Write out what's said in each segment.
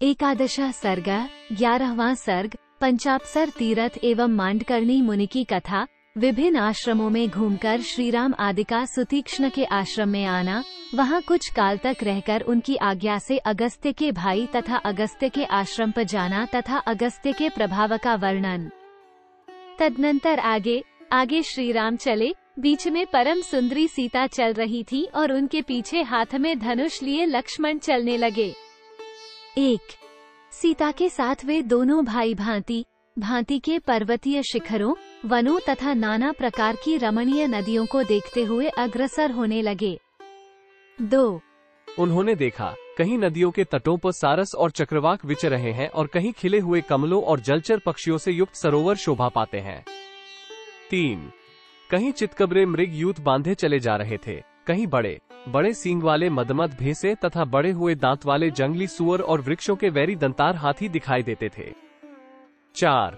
एकादशः सर्गः 11वां सर्ग। पंचाप्सर तीर्थ एवं मांडकर्णी मुनि की कथा। विभिन्न आश्रमों में घूमकर श्रीराम आदि का सुतीक्ष्ण के आश्रम में आना, वहां कुछ काल तक रहकर उनकी आज्ञा से अगस्त्य के भाई तथा अगस्त्य के आश्रम पर जाना तथा अगस्त्य के प्रभाव का वर्णन। तदनंतर आगे श्रीराम चले। बीच में परम सुंदरी सीता चल रही थी और उनके पीछे हाथ में धनुष लिए लक्ष्मण चलने लगे। सीता के साथ वे दोनों भाई भांति भांति के पर्वतीय शिखरों, वनों तथा नाना प्रकार की रमणीय नदियों को देखते हुए अग्रसर होने लगे। 2 उन्होंने देखा, कहीं नदियों के तटों पर सारस और चक्रवाक विचर रहे हैं और कहीं खिले हुए कमलों और जलचर पक्षियों से युक्त सरोवर शोभा पाते हैं। 3 कहीं चितकबरे मृग यूथ बांधे चले जा रहे थे, कहीं बड़े बड़े सींग वाले मदमद भैंसे तथा बड़े हुए दांत वाले जंगली सुअर और वृक्षों के वैरी दंतार हाथी दिखाई देते थे। 4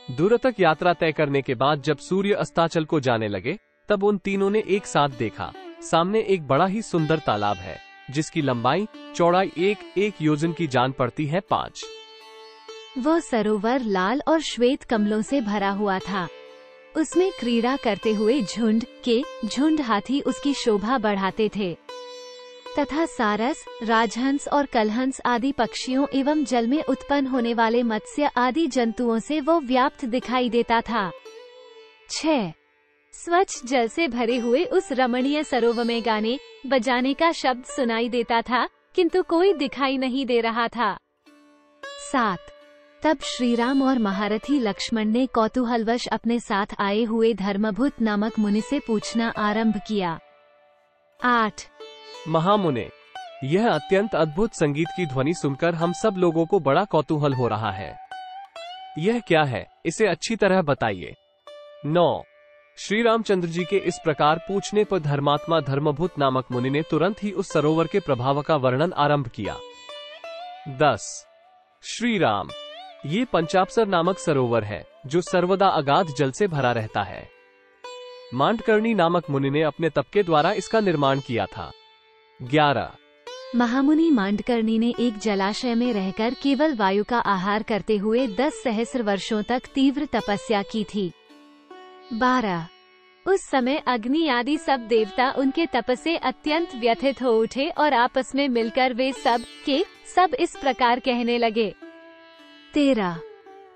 दूर तक यात्रा तय करने के बाद जब सूर्य अस्ताचल को जाने लगे, तब उन तीनों ने एक साथ देखा, सामने एक बड़ा ही सुंदर तालाब है, जिसकी लंबाई चौड़ाई एक योजन की जान पड़ती है। 5 वह सरोवर लाल और श्वेत कमलों से भरा हुआ था। उसमें क्रीड़ा करते हुए झुंड हाथी उसकी शोभा बढ़ाते थे तथा सारस, राजहंस और कलहंस आदि पक्षियों एवं जल में उत्पन्न होने वाले मत्स्य आदि जंतुओं से वो व्याप्त दिखाई देता था। 6 स्वच्छ जल से भरे हुए उस रमणीय सरोवर में गाने बजाने का शब्द सुनाई देता था, किंतु कोई दिखाई नहीं दे रहा था। 7 तब श्रीराम और महारथी लक्ष्मण ने कौतूहलवश अपने साथ आए हुए धर्मभूत नामक मुनि से पूछना आरंभ किया। 8 महामुने, यह अत्यंत अद्भुत संगीत की ध्वनि सुनकर हम सब लोगों को बड़ा कौतूहल हो रहा है। यह क्या है, इसे अच्छी तरह बताइए। 9 श्री रामचंद्र जी के इस प्रकार पूछने पर धर्मात्मा धर्मभूत नामक मुनि ने तुरंत ही उस सरोवर के प्रभाव का वर्णन आरंभ किया। 10 श्री राम, ये पंचाप्सर नामक सरोवर है, जो सर्वदा अगाध जल से भरा रहता है। मांडकर्णी नामक मुनि ने अपने तप के द्वारा इसका निर्माण किया था। 11 महामुनि मांडकर्णी ने एक जलाशय में रहकर केवल वायु का आहार करते हुए 10 सहस्र वर्षों तक तीव्र तपस्या की थी। 12 उस समय अग्नि आदि सब देवता उनके तप से अत्यंत व्यथित हो उठे और आपस में मिलकर वे सब इस प्रकार कहने लगे। 13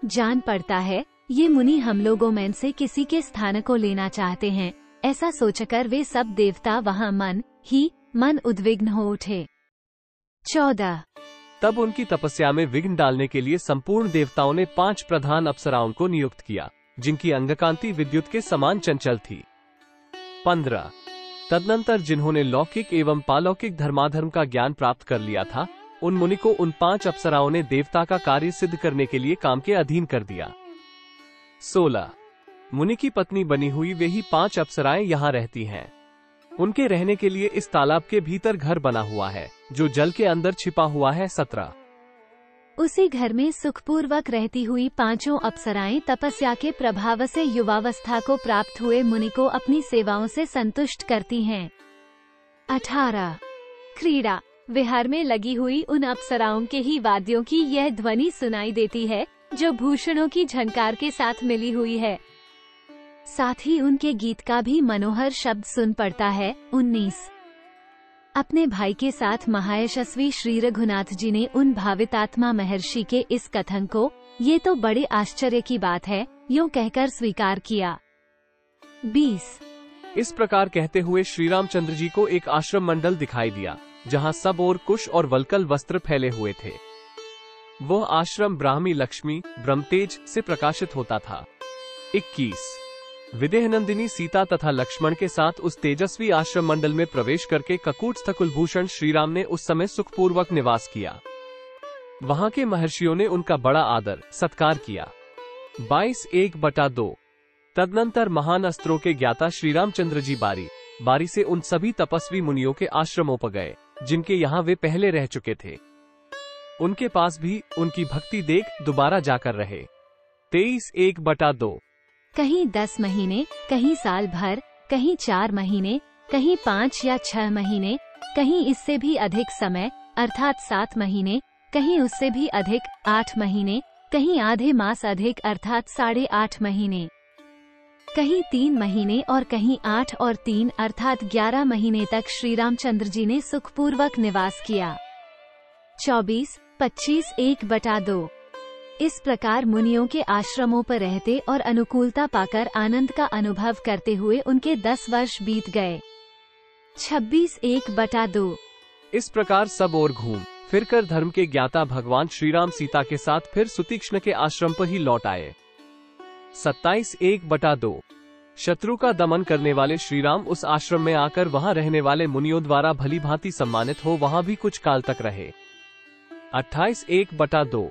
जान पड़ता है, ये मुनि हम लोगों में से किसी के स्थान को लेना चाहते हैं। ऐसा सोचकर वे सब देवता वहाँ मन उद्विग्न हो उठे। 14 तब उनकी तपस्या में विघ्न डालने के लिए संपूर्ण देवताओं ने 5 प्रधान अप्सराओं को नियुक्त किया, जिनकी अंगकांति विद्युत के समान चंचल थी। 15 तदनंतर जिन्होंने लौकिक एवं पालौकिक धर्माधर्म का ज्ञान प्राप्त कर लिया था, उन मुनि को उन 5 अप्सराओं ने देवता का कार्य सिद्ध करने के लिए काम के अधीन कर दिया। 16 मुनि की पत्नी बनी हुई वे ही 5 अप्सराएं यहाँ रहती हैं। उनके रहने के लिए इस तालाब के भीतर घर बना हुआ है, जो जल के अंदर छिपा हुआ है। 17 उसी घर में सुखपूर्वक रहती हुई 5 अप्सराएं तपस्या के प्रभाव से युवावस्था को प्राप्त हुए मुनि को अपनी सेवाओं से संतुष्ट करती हैं। 18 क्रीड़ा विहार में लगी हुई उन अप्सराओं के ही वाद्यों की यह ध्वनि सुनाई देती है, जो भूषणों की झनकार के साथ मिली हुई है। साथ ही उनके गीत का भी मनोहर शब्द सुन पड़ता है। 19 अपने भाई के साथ महायशस्वी श्री रघुनाथ जी ने उन भावितात्मा महर्षि के इस कथन को, ये तो बड़े आश्चर्य की बात है, यूं कहकर स्वीकार किया। 20 इस प्रकार कहते हुए श्री रामचंद्र जी को एक आश्रम मंडल दिखाई दिया, जहाँ सब ओर कुश और वल्कल वस्त्र फैले हुए थे। वह आश्रम ब्राह्मी लक्ष्मी ब्रह्मतेज से प्रकाशित होता था। 21 विदेहनंदिनी सीता तथा लक्ष्मण के साथ उस तेजस्वी आश्रम मंडल में प्रवेश करके ककूटस्थ कुलभूषण श्रीराम ने उस समय सुखपूर्वक निवास किया। वहां के महर्षियों ने उनका बड़ा आदर सत्कार किया। 22 1/2 तदनंतर महान अस्त्रों के ज्ञाता श्री रामचंद्र जी बारी से उन सभी तपस्वी मुनियों के आश्रमों पर गए, जिनके यहाँ वे पहले रह चुके थे। उनके पास भी उनकी भक्ति देख दोबारा जाकर रहे। 23 1/2 कहीं 10 महीने, कहीं साल भर, कहीं 4 महीने, कहीं 5 या 6 महीने, कहीं इससे भी अधिक समय अर्थात 7 महीने, कहीं उससे भी अधिक 8 महीने, कहीं आधे मास अधिक अर्थात 8.5 महीने, कहीं 3 महीने और कहीं 8 और 3 अर्थात 11 महीने तक श्री रामचंद्र जी ने सुखपूर्वक निवास किया। 24, 25, 1/2। इस प्रकार मुनियों के आश्रमों पर रहते और अनुकूलता पाकर आनंद का अनुभव करते हुए उनके 10 वर्ष बीत गए। 26, 1/2। इस प्रकार सब ओर घूम फिर कर धर्म के ज्ञाता भगवान श्री राम सीता के साथ फिर सुतीक्ष्ण के आश्रम पर ही लौट आए। 27, 1/2। शत्रु का दमन करने वाले श्री राम उस आश्रम में आकर वहां रहने वाले मुनियों द्वारा भली भांति सम्मानित हो वहां भी कुछ काल तक रहे। 28, 1/2।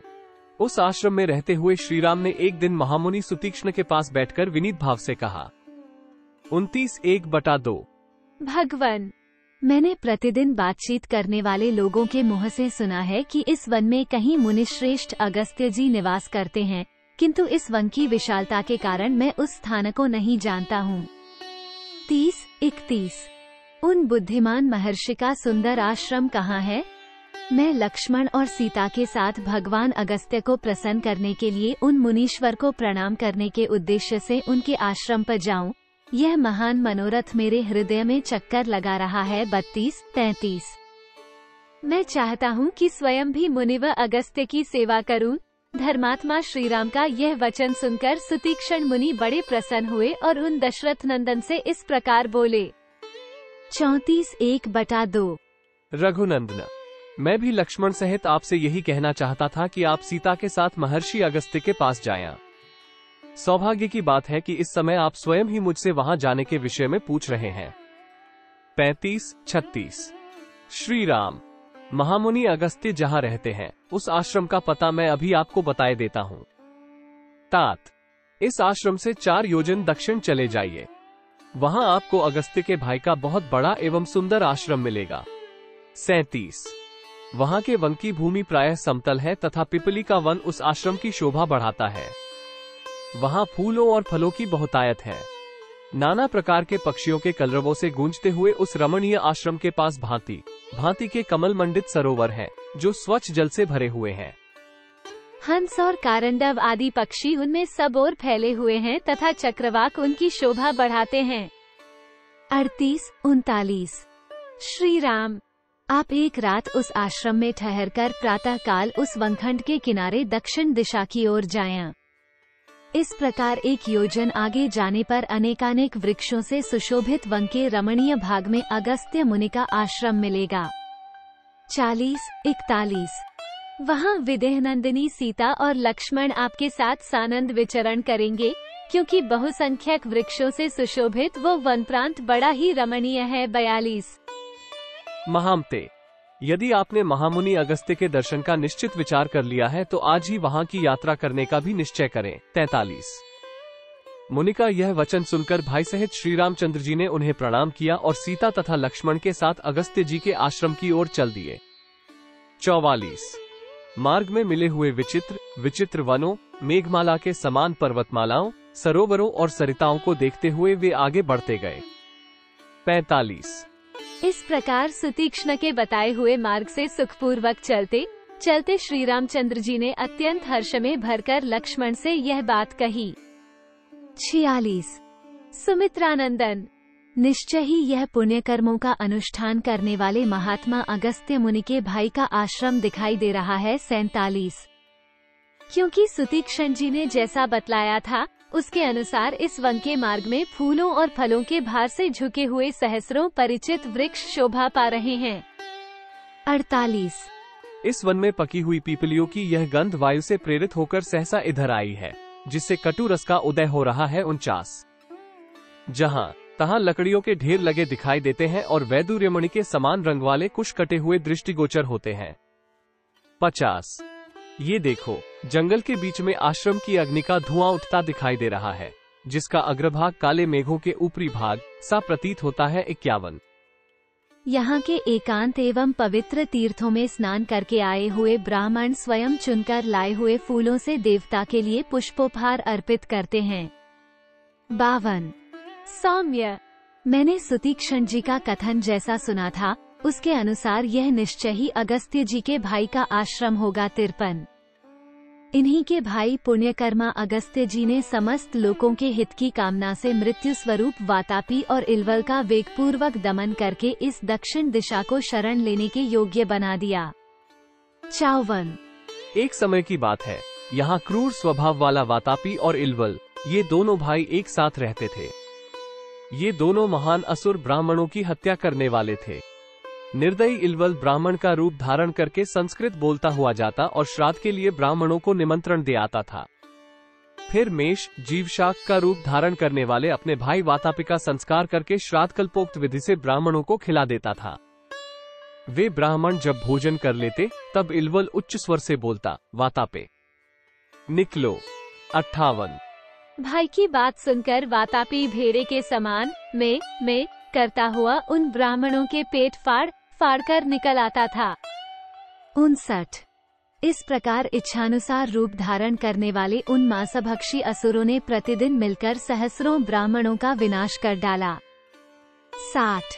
उस आश्रम में रहते हुए श्री राम ने एक दिन महामुनि सुतीक्ष्ण के पास बैठकर विनीत भाव से कहा। 29, 1/2। भगवान, मैंने प्रतिदिन बातचीत करने वाले लोगों के मुंह से सुना है कि इस वन में कहीं मुनिश्रेष्ठ अगस्त्य जी निवास करते हैं, किंतु इस वन की विशालता के कारण मैं उस स्थान को नहीं जानता हूँ। 30, 31। उन बुद्धिमान महर्षि का सुंदर आश्रम कहाँ है? मैं लक्ष्मण और सीता के साथ भगवान अगस्त्य को प्रसन्न करने के लिए उन मुनीश्वर को प्रणाम करने के उद्देश्य से उनके आश्रम पर जाऊं, यह महान मनोरथ मेरे हृदय में चक्कर लगा रहा है। 32, 33। मैं चाहता हूं कि स्वयं भी मुनिव अगस्त्य की सेवा करूं। धर्मात्मा श्री राम का यह वचन सुनकर सुतीक्ष्ण मुनि बड़े प्रसन्न हुए और उन दशरथ नंदन से इस प्रकार बोले। 34, 1/2। रघुनंदन, मैं भी लक्ष्मण सहित आपसे यही कहना चाहता था कि आप सीता के साथ महर्षि अगस्त्य के पास जाएं। सौभाग्य की बात है कि इस समय आप स्वयं ही मुझसे वहां जाने के विषय में पूछ रहे हैं। 35, 36। श्री राम, महामुनि अगस्त्य जहां रहते हैं उस आश्रम का पता मैं अभी आपको बताए देता हूं। तात, इस आश्रम से 4 योजन दक्षिण चले जाइए, वहां आपको अगस्त्य के भाई का बहुत बड़ा एवं सुंदर आश्रम मिलेगा। 37। वहां के वन की भूमि प्रायः समतल है तथा पिपली का वन उस आश्रम की शोभा बढ़ाता है। वहां फूलों और फलों की बहुतायत है। नाना प्रकार के पक्षियों के कलरवों से गूंजते हुए उस रमणीय आश्रम के पास भांति भांति के कमल मंडित सरोवर हैं, जो स्वच्छ जल से भरे हुए हैं। हंस और कारंडव आदि पक्षी उनमें सब ओर फैले हुए हैं तथा चक्रवाक उनकी शोभा बढ़ाते हैं। 38, 39। श्री राम, आप एक रात उस आश्रम में ठहरकर प्रातः काल उस वनखंड के किनारे दक्षिण दिशा की ओर जाएं। इस प्रकार 1 योजन आगे जाने पर अनेकानेक वृक्षों से सुशोभित वन के रमणीय भाग में अगस्त्य मुनि का आश्रम मिलेगा। 40, 41। वहाँ विदेहनंदिनी सीता और लक्ष्मण आपके साथ सानंद विचरण करेंगे, क्योंकि बहुसंख्यक वृक्षों से सुशोभित वो वन प्रांत बड़ा ही रमणीय है। 42। महामते, यदि आपने महामुनि अगस्त्य के दर्शन का निश्चित विचार कर लिया है तो आज ही वहां की यात्रा करने का भी निश्चय करें। 43। मुनि का यह वचन सुनकर भाई सहित श्री रामचंद्र जी ने उन्हें प्रणाम किया और सीता तथा लक्ष्मण के साथ अगस्त्य जी के आश्रम की ओर चल दिए। 44। मार्ग में मिले हुए विचित्र विचित्र वनों, मेघमाला के समान पर्वतमालाओं, सरोवरों और सरिताओं को देखते हुए वे आगे बढ़ते गए। 45। इस प्रकार सुतीक्ष्ण के बताए हुए मार्ग से सुखपूर्वक चलते चलते श्री रामचंद्र जी ने अत्यंत हर्ष में भरकर लक्ष्मण से यह बात कही। 46। सुमित्रानंदन, निश्चय ही यह पुण्य कर्मों का अनुष्ठान करने वाले महात्मा अगस्त्य मुनि के भाई का आश्रम दिखाई दे रहा है। 47। क्योंकि सुतीक्ष्ण जी ने जैसा बतलाया था उसके अनुसार इस वन के मार्ग में फूलों और फलों के भार से झुके हुए सहस्रों परिचित वृक्ष शोभा पा रहे हैं। 48। इस वन में पकी हुई पीपलियों की यह गंध वायु से प्रेरित होकर सहसा इधर आई है, जिससे कटु रस का उदय हो रहा है। 49। जहाँ तहाँ लकड़ियों के ढेर लगे दिखाई देते हैं और वैदूर्यमणि के समान रंग वाले कुश कटे हुए दृष्टिगोचर होते हैं। 50। ये देखो, जंगल के बीच में आश्रम की अग्नि का धुआं उठता दिखाई दे रहा है, जिसका अग्रभाग काले मेघों के ऊपरी भाग सा प्रतीत होता है। 51। यहाँ के एकांत एवं पवित्र तीर्थों में स्नान करके आए हुए ब्राह्मण स्वयं चुनकर लाए हुए फूलों से देवता के लिए पुष्पोपहार अर्पित करते हैं। 52। सौम्य, मैंने सुतीक्ष्ण जी का कथन जैसा सुना था उसके अनुसार यह निश्चय ही अगस्त्य जी के भाई का आश्रम होगा। 53। इन्हीं के भाई पुण्यकर्मा अगस्त्य जी ने समस्त लोगों के हित की कामना से मृत्यु स्वरूप वातापी और इल्वल का वेगपूर्वक दमन करके इस दक्षिण दिशा को शरण लेने के योग्य बना दिया। 54। एक समय की बात है, यहाँ क्रूर स्वभाव वाला वातापी और इल्वल, ये दोनों भाई एक साथ रहते थे। ये दोनों महान असुर ब्राह्मणों की हत्या करने वाले थे। निर्दयी इल्वल ब्राह्मण का रूप धारण करके संस्कृत बोलता हुआ जाता और श्राद्ध के लिए ब्राह्मणों को निमंत्रण दे आता था। फिर मेष जीवशाक का रूप धारण करने वाले अपने भाई वातापी का संस्कार करके श्राद्ध कल्पोक्त विधि से ब्राह्मणों को खिला देता था। वे ब्राह्मण जब भोजन कर लेते तब इल्वल उच्च स्वर से बोलता, वातापे निकलो। 58। भाई की बात सुनकर वातापी भेड़े के समान में करता हुआ उन ब्राह्मणों के पेट फाड़ कर निकल आता था। 59। इस प्रकार इच्छानुसार रूप धारण करने वाले उन मांसभक्षी असुरों ने प्रतिदिन मिलकर सहस्रों ब्राह्मणों का विनाश कर डाला। 60।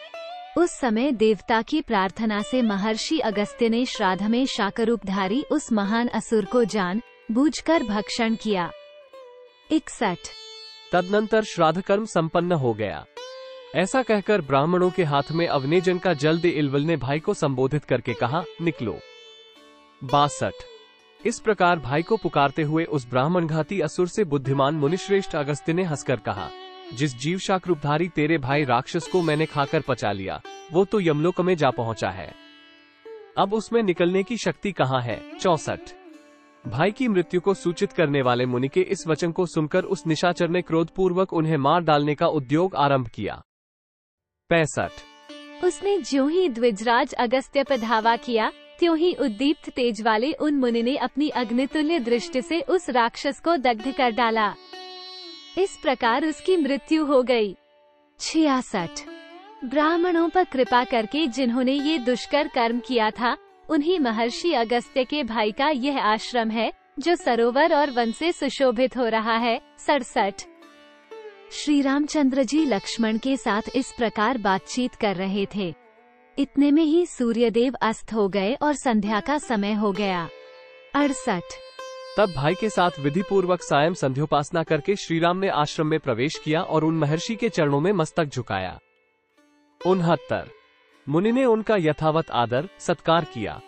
उस समय देवता की प्रार्थना से महर्षि अगस्त्य ने श्राद्ध में शाकरूपधारी उस महान असुर को जान बूझकर भक्षण किया। 61। तदनंतर श्राद्ध कर्म संपन्न हो गया। ऐसा कहकर ब्राह्मणों के हाथ में अवनेजन का जल दे इल्वल ने भाई को संबोधित करके कहा, निकलो। 62। इस प्रकार भाई को पुकारते हुए उस ब्राह्मणघाती असुर से बुद्धिमान मुनिश्रेष्ठ अगस्त्य ने हंसकर कहा, जिस जीव शाकरूपधारी तेरे भाई राक्षस को मैंने खाकर पचा लिया, वो तो यमलोक में जा पहुंचा है। अब उसमें निकलने की शक्ति कहाँ है। 64। भाई की मृत्यु को सूचित करने वाले मुनि के इस वचन को सुनकर उस निशाचर ने क्रोधपूर्वक उन्हें मार डालने का उद्योग आरंभ किया। 65। उसने ज्यों ही द्विजराज अगस्त्य पर धावा किया, त्यों ही उद्दीप्त तेज वाले उन मुनि ने अपनी अग्नितुल्य दृष्टि से उस राक्षस को दग्ध कर डाला। इस प्रकार उसकी मृत्यु हो गई। 66। ब्राह्मणों पर कृपा करके जिन्होंने ये दुष्कर कर्म किया था, उन्हीं महर्षि अगस्त्य के भाई का यह आश्रम है, जो सरोवर और वन से सुशोभित हो रहा है। 67। श्री रामचंद्र जी लक्ष्मण के साथ इस प्रकार बातचीत कर रहे थे। इतने में ही सूर्यदेव अस्त हो गए और संध्या का समय हो गया। 68। तब भाई के साथ विधि पूर्वक सायं संध्योपासना करके श्रीराम ने आश्रम में प्रवेश किया और उन महर्षि के चरणों में मस्तक झुकाया। 69। मुनि ने उनका यथावत आदर सत्कार किया।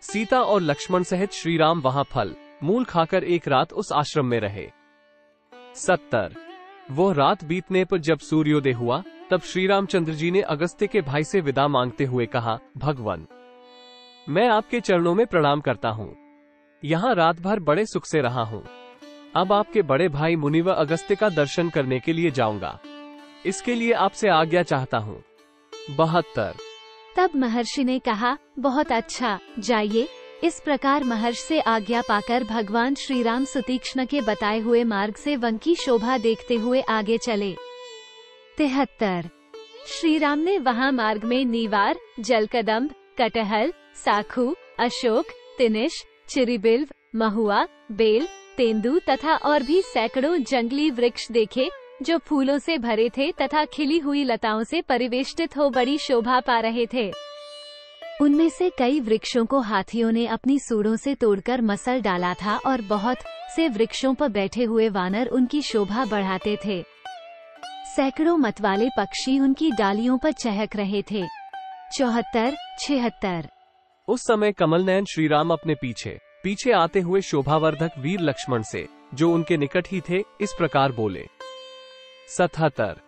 सीता और लक्ष्मण सहित श्रीराम वहां फल मूल खाकर एक रात उस आश्रम में रहे। 70। वो रात बीतने पर जब सूर्योदय हुआ तब श्री रामचंद्र जी ने अगस्त्य के भाई से विदा मांगते हुए कहा, भगवान, मैं आपके चरणों में प्रणाम करता हूँ। यहाँ रात भर बड़े सुख से रहा हूँ। अब आपके बड़े भाई मुनि व अगस्त्य का दर्शन करने के लिए जाऊंगा। इसके लिए आपसे आज्ञा चाहता हूँ। 72। तब महर्षि ने कहा, बहुत अच्छा, जाइए। इस प्रकार महर्षि से आज्ञा पाकर भगवान श्री राम सुतीक्ष्ण के बताए हुए मार्ग से वन की शोभा देखते हुए आगे चले। 73। श्री राम ने वहाँ मार्ग में नीवार, जलकदम्ब, कटहल, साखू, अशोक, तिनिश, चिरिबिल्व, महुआ, बेल, तेंदू तथा और भी सैकड़ों जंगली वृक्ष देखे, जो फूलों से भरे थे तथा खिली हुई लताओं से परिवेष्टित हो बड़ी शोभा पा रहे थे। उनमें से कई वृक्षों को हाथियों ने अपनी सूंडों से तोड़कर मसल डाला था और बहुत से वृक्षों पर बैठे हुए वानर उनकी शोभा बढ़ाते थे। सैकड़ों मतवाले पक्षी उनकी डालियों पर चहक रहे थे। 74, 76। उस समय कमलनयन श्रीराम अपने पीछे आते हुए शोभावर्धक वीर लक्ष्मण से, जो उनके निकट ही थे, इस प्रकार बोले। 77।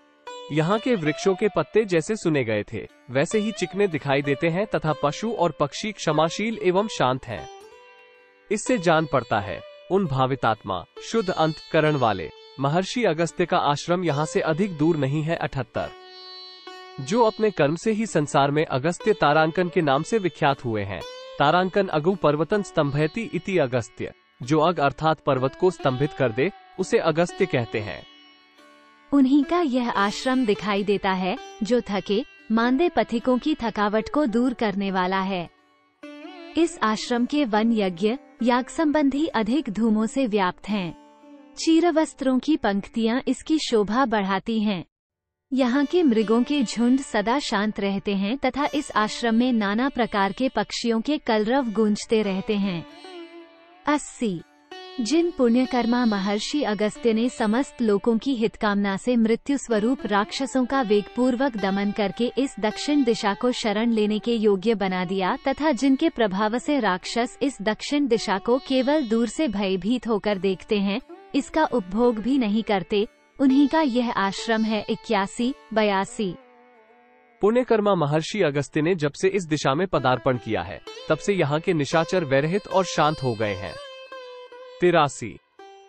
यहाँ के वृक्षों के पत्ते जैसे सुने गए थे वैसे ही चिकने दिखाई देते हैं तथा पशु और पक्षी क्षमाशील एवं शांत हैं। इससे जान पड़ता है उन भावितात्मा शुद्ध अंतकरण वाले महर्षि अगस्त्य का आश्रम यहाँ से अधिक दूर नहीं है। 78। जो अपने कर्म से ही संसार में अगस्त्य तारांकन के नाम से विख्यात हुए हैं। तारांकन अगु पर्वतन स्तंभयति इति अगस्त्य। जो अग अर्थात पर्वत को स्तंभित कर दे उसे अगस्त्य कहते हैं। उन्हीं का यह आश्रम दिखाई देता है, जो थके मांदे पथिकों की थकावट को दूर करने वाला है। इस आश्रम के वन यज्ञ याग संबंधी अधिक धूमों से व्याप्त हैं। चीरवस्त्रों की पंक्तियां इसकी शोभा बढ़ाती हैं। यहाँ के मृगों के झुंड सदा शांत रहते हैं तथा इस आश्रम में नाना प्रकार के पक्षियों के कलरव गूंजते रहते हैं। 80 जिन पुण्यकर्मा महर्षि अगस्त्य ने समस्त लोगों की हितकामना से मृत्यु स्वरूप राक्षसों का वेगपूर्वक दमन करके इस दक्षिण दिशा को शरण लेने के योग्य बना दिया तथा जिनके प्रभाव से राक्षस इस दक्षिण दिशा को केवल दूर से भयभीत होकर देखते हैं, इसका उपभोग भी नहीं करते, उन्हीं का यह आश्रम है। 81-82 पुण्यकर्मा महर्षि अगस्त्य ने जब से इस दिशा में पदार्पण किया है, तब से यहाँ के निशाचर वैरहित और शांत हो गए हैं। 83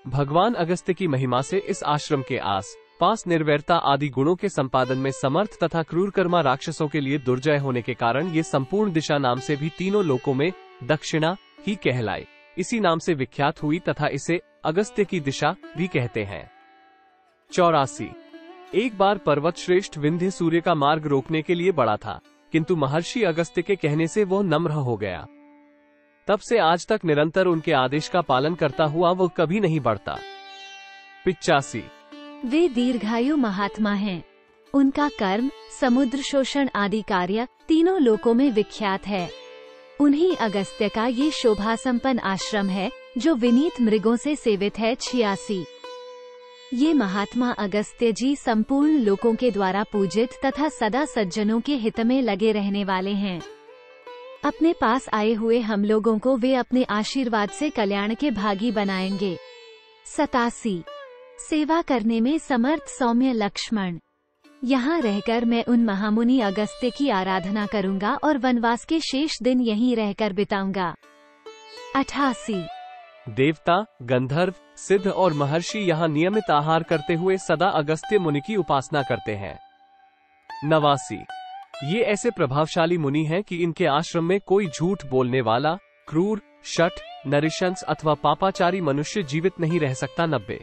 भगवान अगस्त्य की महिमा से इस आश्रम के आस पास निर्वैरता आदि गुणों के संपादन में समर्थ तथा क्रूरकर्मा राक्षसों के लिए दुर्जय होने के कारण ये संपूर्ण दिशा नाम से भी तीनों लोकों में दक्षिणा ही कहलाए, इसी नाम से विख्यात हुई तथा इसे अगस्त्य की दिशा भी कहते हैं। 84 एक बार पर्वत श्रेष्ठ विंध्य सूर्य का मार्ग रोकने के लिए बढ़ा था, किंतु महर्षि अगस्त्य के कहने से वह नम्र हो गया। तब से आज तक निरंतर उनके आदेश का पालन करता हुआ वो कभी नहीं बढ़ता। 85 वे दीर्घायु महात्मा हैं। उनका कर्म, समुद्र शोषण आदि कार्य तीनों लोकों में विख्यात है। उन्हीं अगस्त्य का ये शोभा संपन्न आश्रम है जो विनीत मृगों से सेवित है। 86 ये महात्मा अगस्त्य जी संपूर्ण लोकों के द्वारा पूजित तथा सदा सज्जनों के हित में लगे रहने वाले हैं। अपने पास आए हुए हम लोगों को वे अपने आशीर्वाद से कल्याण के भागी बनाएंगे। 87 सेवा करने में समर्थ सौम्य लक्ष्मण। यहाँ रहकर मैं उन महामुनि अगस्त्य की आराधना करूँगा और वनवास के शेष दिन यहीं रहकर बिताऊंगा। 88 देवता, गंधर्व, सिद्ध और महर्षि यहाँ नियमित आहार करते हुए सदा अगस्त्य मुनि की उपासना करते हैं। 89 ये ऐसे प्रभावशाली मुनि हैं कि इनके आश्रम में कोई झूठ बोलने वाला, क्रूर, शठ, नरिशंस अथवा पापाचारी मनुष्य जीवित नहीं रह सकता। 90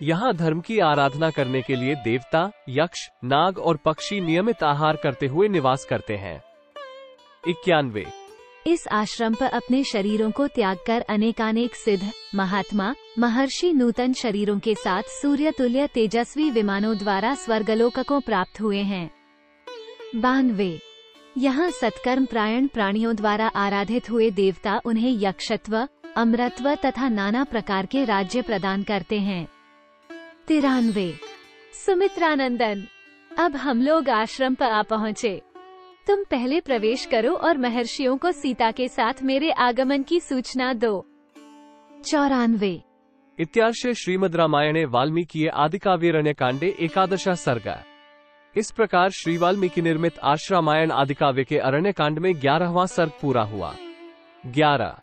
यहाँ धर्म की आराधना करने के लिए देवता, यक्ष, नाग और पक्षी नियमित आहार करते हुए निवास करते हैं। 91 इस आश्रम पर अपने शरीरों को त्याग कर अनेकानेक सिद्ध, महात्मा, महर्षि नूतन शरीरों के साथ सूर्य तुल्य तेजस्वी विमानों द्वारा स्वर्गलोक को प्राप्त हुए हैं। 92 यहाँ सत्कर्म प्रायण प्राणियों द्वारा आराधित हुए देवता उन्हें यक्षत्व, अमरत्व तथा नाना प्रकार के राज्य प्रदान करते हैं। 93 सुमित्रानंदन, अब हम लोग आश्रम पर आ पहुँचे। तुम पहले प्रवेश करो और महर्षियों को सीता के साथ मेरे आगमन की सूचना दो। 94 इत्यार्षे श्रीमद् रामायणे वाल्मीकि आदिकाव्यरण्य कांडे 11 सर्ग। इस प्रकार श्री वाल्मीकि निर्मित आश्रामायण आदिकाव्य के अरण्य कांड में 11वां सर्ग पूरा हुआ। 11